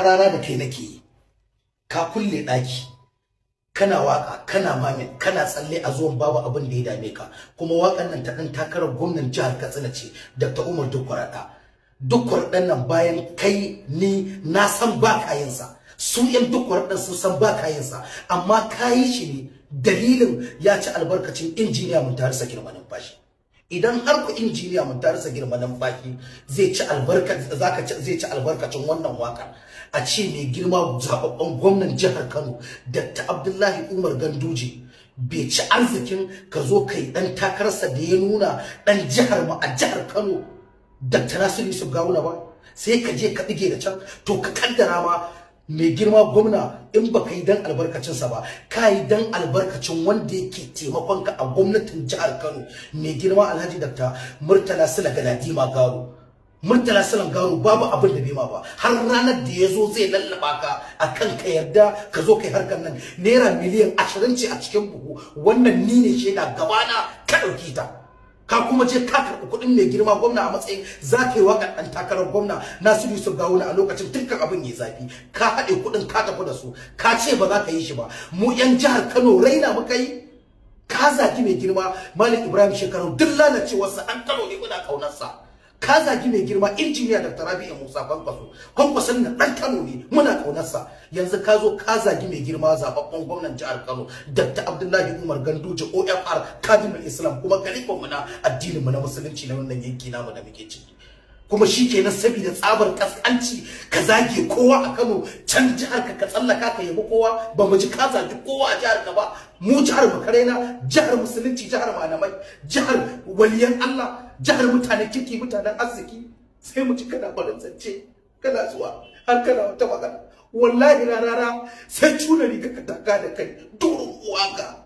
rarara da kai nake ka kulle daki kana waka kana mamin kana tsalle a zuwan babu abin da ya dame ka kuma wakan nan ta dan takarar gwamnatin jihar Katsina ce Dr. Umar Dukkwarada nan bayan kai ni na san ba kayin sa su yan Dukkwarada sun san ba kayin sa amma kayi shi ne dalilin ya ci albarkacin injiniya Muntari Sagir Malumfashi idan har ku injiniya Muntari Sagir Malumfashi zai ci albarkacin wannan wakar a ce mai girma zababban gwamnan jihar Kano Dr. Abdullahi Umar Ganduje bai ci arzikin ka zo kai dan takararsa da ya nuna dan jihar mu a jihar Kano Dr. Nasiru Yusuf Gawuna ba sai ka je ka dige da can to ka kaddara ma mai girma gwamna in baka yi dan albarkacinsa ba ka yi dan albarkacin wanda yake taimakon ka a gwamnatin jihar Kano mai girma Alhaji Dr. Murtala Sula Galadima Garo Murtala Sula Garo babu abin da bai ma ba har ranar da yazo zai lallaba ka akan ka yarda ka zo kai harkar nan naira miliyan 20 ce a cikin buhu wannan ni ne sheda gabana ka dauki ta ka kuma je ka karɓi kuɗin mai girma gwamna a matsayin za ka yi waƙar ɗan takarar gwamna Nasiru Yusuf Gawuna a lokacin dukkan abin ya zafi ka haɗe kuɗin ka tafi da su ka ce ba za ka yi shi ba mu yan jihar Kano raina muka yi ka zagi mai girma Malam Ibrahim Shekaru duk lalacewarsa ɗan Kano ne muna ƙaunarsa ka zagi mai girma injiniya Dr. Rabi'u Musa Kwankwason nan ɗan Kano ne muna ƙaunarsa yanzu ka zo ka zagi mai girma zababben gwamnan jihar Kano Dr. Abdullahi Umar Ganduje OFR Kadimul Islam kuma kalifan mu na addinin mu na musulunci na wannan yanki namu da muke ciki kuma shikenan saboda tsabar kaskanci ka zage kowa a Kano can jihar ka tsallaka ka yabi kowa ba mu ji ka zagi kowa a jihar ka ba mu jihar Makarena jihar musulunci jihar malamai jihar waliyan Allah jihar mutanen kirki mutanen arziki sai mu ci kana barin zance kana zuwa har kana wata magana wallahi rarara sai tuna riga ka taka da kai durun uwaka